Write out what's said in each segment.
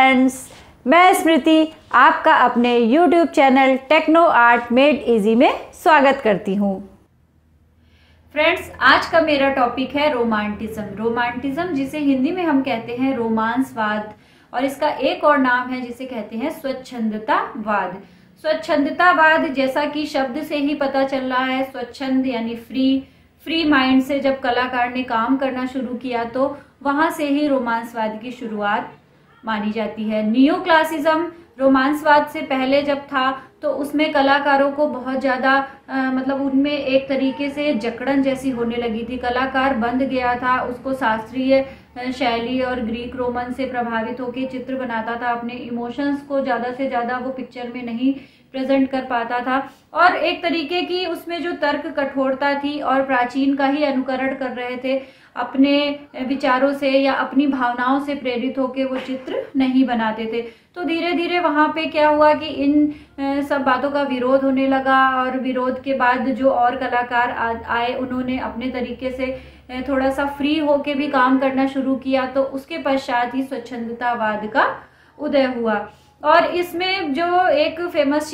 Friends, मैं स्मृति आपका अपने YouTube channel techno art made easy में स्वागत करती हूँ। फ्रेंड्स, आज का मेरा टॉपिक है रोमांटिज्म। रोमांटिज्म जिसे हिंदी में हम कहते हैं रोमांसवाद, और इसका एक और नाम है जिसे कहते हैं स्वच्छंदतावाद। स्वच्छंदतावाद जैसा कि शब्द से ही पता चल रहा है, स्वच्छंद यानी फ्री माइंड से जब कलाकार ने काम करना शुरू किया तो वहां से ही रोमांसवाद की शुरुआत मानी जाती है। नियो क्लासिज्म रोमांसवाद से पहले जब था तो उसमें कलाकारों को बहुत ज्यादा मतलब उनमें एक तरीके से जकड़न जैसी होने लगी थी। कलाकार बंध गया था, उसको शास्त्रीय शैली और ग्रीक रोमन से प्रभावित होकर चित्र बनाता था। अपने इमोशंस को ज्यादा से ज्यादा वो पिक्चर में नहीं प्रेजेंट कर पाता था, और एक तरीके की उसमें जो तर्क कठोरता थी और प्राचीन का ही अनुकरण कर रहे थे। अपने विचारों से या अपनी भावनाओं से प्रेरित होकर वो चित्र नहीं बनाते थे। तो धीरे धीरे वहां पे क्या हुआ कि इन सब बातों का विरोध होने लगा, और विरोध के बाद जो और कलाकार आए उन्होंने अपने तरीके से थोड़ा सा फ्री होके भी काम करना शुरू किया। तो उसके पश्चात ही स्वच्छंदतावाद का उदय हुआ। और इसमें जो एक फेमस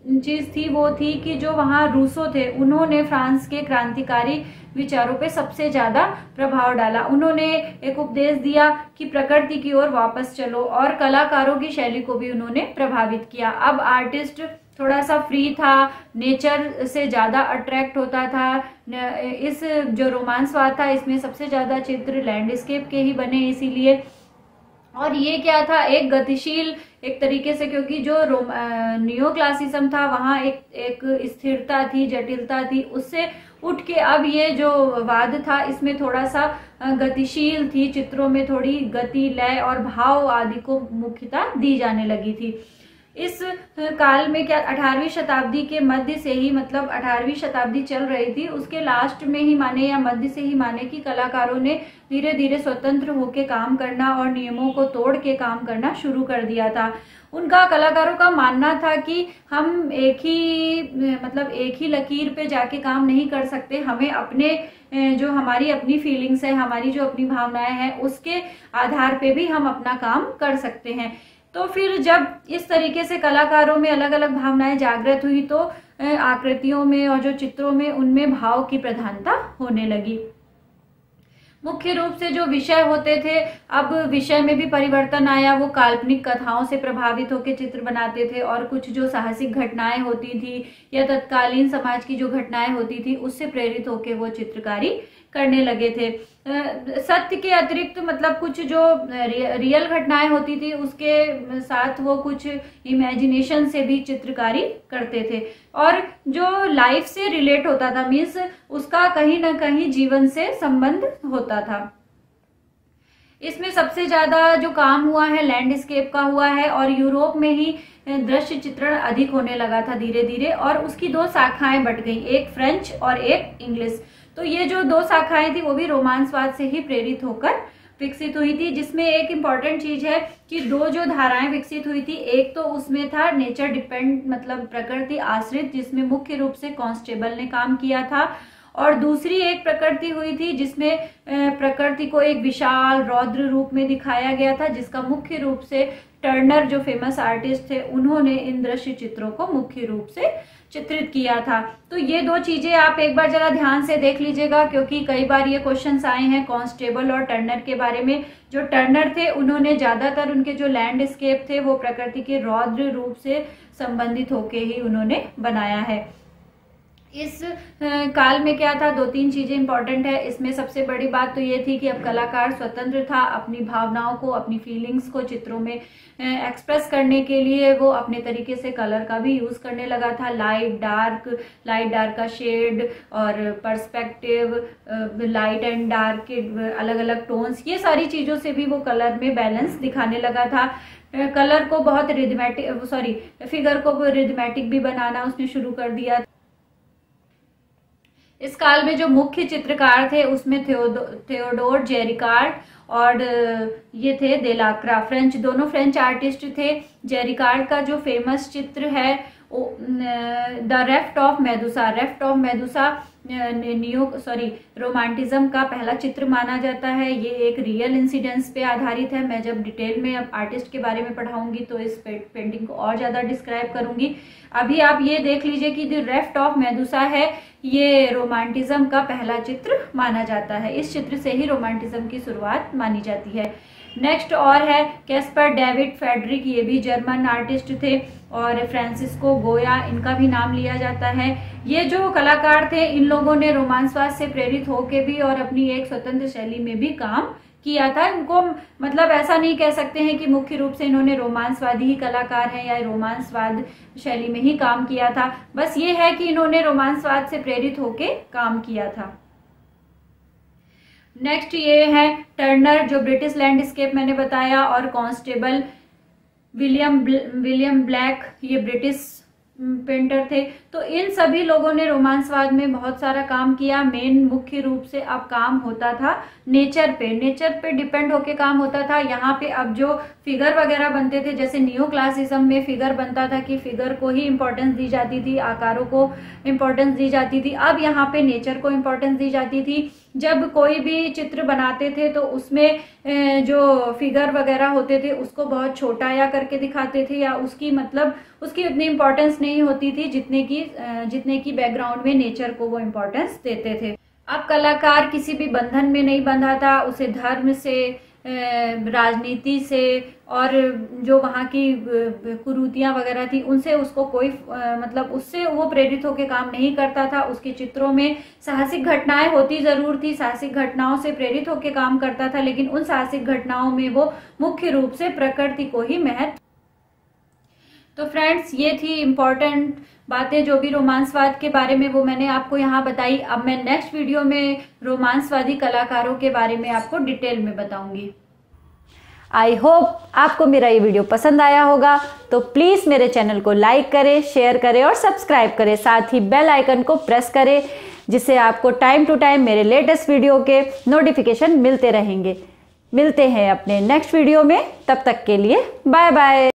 चीज थी वो थी कि जो वहाँ रूसो थे, उन्होंने फ्रांस के क्रांतिकारी विचारों पे सबसे ज्यादा प्रभाव डाला। उन्होंने एक उपदेश दिया कि प्रकृति की ओर वापस चलो, और कलाकारों की शैली को भी उन्होंने प्रभावित किया। अब आर्टिस्ट थोड़ा सा फ्री था, नेचर से ज्यादा अट्रैक्ट होता था। इस जो रोमांसवाद था इसमें सबसे ज्यादा चित्र लैंडस्केप के ही बने इसीलिए। और ये क्या था, एक गतिशील एक तरीके से, क्योंकि जो नियो क्लासिज्म था वहाँ एक स्थिरता थी, जटिलता थी, उससे उठ के अब ये जो वाद था इसमें थोड़ा सा गतिशील थी। चित्रों में थोड़ी गति, लय और भाव आदि को मुख्यता दी जाने लगी थी। इस काल में क्या 18वीं शताब्दी के मध्य से ही, मतलब 18वीं शताब्दी चल रही थी, उसके लास्ट में ही माने या मध्य से ही माने कि कलाकारों ने धीरे धीरे स्वतंत्र होकर काम करना और नियमों को तोड़ के काम करना शुरू कर दिया था। उनका कलाकारों का मानना था कि हम एक ही लकीर पे जाके काम नहीं कर सकते। हमें अपने जो हमारी अपनी फीलिंग्स है, हमारी जो अपनी भावनाएं हैं, उसके आधार पे भी हम अपना काम कर सकते हैं। तो फिर जब इस तरीके से कलाकारों में अलग अलग भावनाएं जागृत हुई तो आकृतियों में और जो चित्रों में उनमें भाव की प्रधानता होने लगी। मुख्य रूप से जो विषय होते थे, अब विषय में भी परिवर्तन आया। वो काल्पनिक कथाओं से प्रभावित होकर चित्र बनाते थे, और कुछ जो साहसिक घटनाएं होती थी या तत्कालीन समाज की जो घटनाएं होती थी उससे प्रेरित होकर वो चित्रकारी करने लगे थे। सत्य के अतिरिक्त मतलब कुछ जो रियल घटनाएं होती थी उसके साथ वो कुछ इमेजिनेशन से भी चित्रकारी करते थे, और जो लाइफ से रिलेट होता था, मीन्स उसका कहीं ना कहीं जीवन से संबंध होता था। इसमें सबसे ज्यादा जो काम हुआ है लैंडस्केप का हुआ है, और यूरोप में ही दृश्य चित्रण अधिक होने लगा था धीरे धीरे, और उसकी दो शाखाएं बट गई, एक फ्रेंच और एक इंग्लिश। तो ये जो दो शाखाएं थी वो भी रोमांसवाद से ही प्रेरित होकर विकसित हुई थी, जिसमें एक इम्पॉर्टेंट चीज है कि दो जो धाराएं विकसित हुई थी, एक तो उसमें था नेचर डिपेंड मतलब प्रकृति आश्रित, जिसमें मुख्य रूप से कॉन्स्टेबल ने काम किया था, और दूसरी एक प्रकृति हुई थी जिसमें प्रकृति को एक विशाल रौद्र रूप में दिखाया गया था, जिसका मुख्य रूप से टर्नर जो फेमस आर्टिस्ट थे उन्होंने इन दृश्य चित्रों को मुख्य रूप से चित्रित किया था। तो ये दो चीजें आप एक बार जरा ध्यान से देख लीजिएगा, क्योंकि कई बार ये क्वेश्चंस आए हैं कॉन्स्टेबल और टर्नर के बारे में। जो टर्नर थे उन्होंने ज्यादातर उनके जो लैंडस्केप थे वो प्रकृति के रौद्र रूप से संबंधित होके ही उन्होंने बनाया है। इस काल में क्या था, दो तीन चीजें इंपॉर्टेंट है। इसमें सबसे बड़ी बात तो ये थी कि अब कलाकार स्वतंत्र था, अपनी भावनाओं को, अपनी फीलिंग्स को चित्रों में एक्सप्रेस करने के लिए वो अपने तरीके से कलर का भी यूज करने लगा था। लाइट डार्क का शेड और पर्सपेक्टिव, लाइट एंड डार्क के अलग अलग टोन्स, ये सारी चीजों से भी वो कलर में बैलेंस दिखाने लगा था। कलर को बहुत फिगर को रिदमेटिक भी बनाना उसने शुरू कर दिया। इस काल में जो मुख्य चित्रकार थे उसमें थियोडोर जेरिकार्ड और ये थे देलाक्रा, फ्रेंच, दोनों फ्रेंच आर्टिस्ट थे। जेरिकार्ड का जो फेमस चित्र है द रेफ्ट ऑफ मेदुसा, रोमांटिज्म का पहला चित्र माना जाता है। ये एक रियल इंसिडेंस पे आधारित है। मैं जब डिटेल में अब आर्टिस्ट के बारे में पढ़ाऊंगी तो इस पेंटिंग को और ज्यादा डिस्क्राइब करूंगी। अभी आप ये देख लीजिए कि द रेफ्ट ऑफ मेदुसा है, ये रोमांटिज्म का पहला चित्र माना जाता है। इस चित्र से ही रोमांटिज्म की शुरुआत मानी जाती है। नेक्स्ट और है कैस्पर डेविड फेडरिक, ये भी जर्मन आर्टिस्ट थे, और फ्रांसिस्को गोया, इनका भी नाम लिया जाता है। ये जो कलाकार थे, इन लोगों ने रोमांसवाद से प्रेरित होकर भी और अपनी एक स्वतंत्र शैली में भी काम किया था। इनको मतलब ऐसा नहीं कह सकते हैं कि मुख्य रूप से इन्होंने रोमांसवादी ही कलाकार हैं या रोमांसवाद शैली में ही काम किया था, बस ये है कि इन्होंने रोमांसवाद से प्रेरित होकर काम किया था। नेक्स्ट ये है टर्नर, जो ब्रिटिश लैंडस्केप मैंने बताया, और कांस्टेबल विलियम ब्लैक, ये ब्रिटिश पेंटर थे। तो इन सभी लोगों ने रोमांसवाद में बहुत सारा काम किया। मेन मुख्य रूप से अब काम होता था नेचर पे डिपेंड होके काम होता था। यहाँ पे अब जो फिगर वगैरह बनते थे, जैसे नियो क्लासिज्म में फिगर बनता था कि फिगर को ही इम्पोर्टेंस दी जाती थी, आकारों को इम्पोर्टेंस दी जाती थी। अब यहाँ पे नेचर को इम्पोर्टेंस दी जाती थी। जब कोई भी चित्र बनाते थे तो उसमें जो फिगर वगैरह होते थे उसको बहुत छोटा या करके दिखाते थे, या उसकी मतलब उसकी उतनी इम्पोर्टेंस नहीं होती थी जितने की बैकग्राउंड में नेचर को वो इम्पोर्टेंस देते थे। अब कलाकार किसी भी बंधन में नहीं बंधा था, उसे धर्म से, राजनीति से और जो वहाँ की कुरीतियां वगैरह थी उनसे उसको कोई मतलब उससे वो प्रेरित होकर काम नहीं करता था। उसके चित्रों में साहसिक घटनाएं होती जरूर थी, साहसिक घटनाओं से प्रेरित होकर काम करता था, लेकिन उन साहसिक घटनाओं में वो मुख्य रूप से प्रकृति को ही महत्व। तो फ्रेंड्स, ये थी इम्पोर्टेंट बातें जो भी रोमांसवाद के बारे में वो मैंने आपको यहाँ बताई। अब मैं नेक्स्ट वीडियो में रोमांसवादी कलाकारों के बारे में आपको डिटेल में बताऊंगी। आई होप आपको मेरा ये वीडियो पसंद आया होगा, तो प्लीज़ मेरे चैनल को लाइक करें, शेयर करें और सब्सक्राइब करें। साथ ही बेल आइकन को प्रेस करें, जिससे आपको टाइम टू टाइम मेरे लेटेस्ट वीडियो के नोटिफिकेशन मिलते रहेंगे। मिलते हैं अपने नेक्स्ट वीडियो में, तब तक के लिए बाय बाय।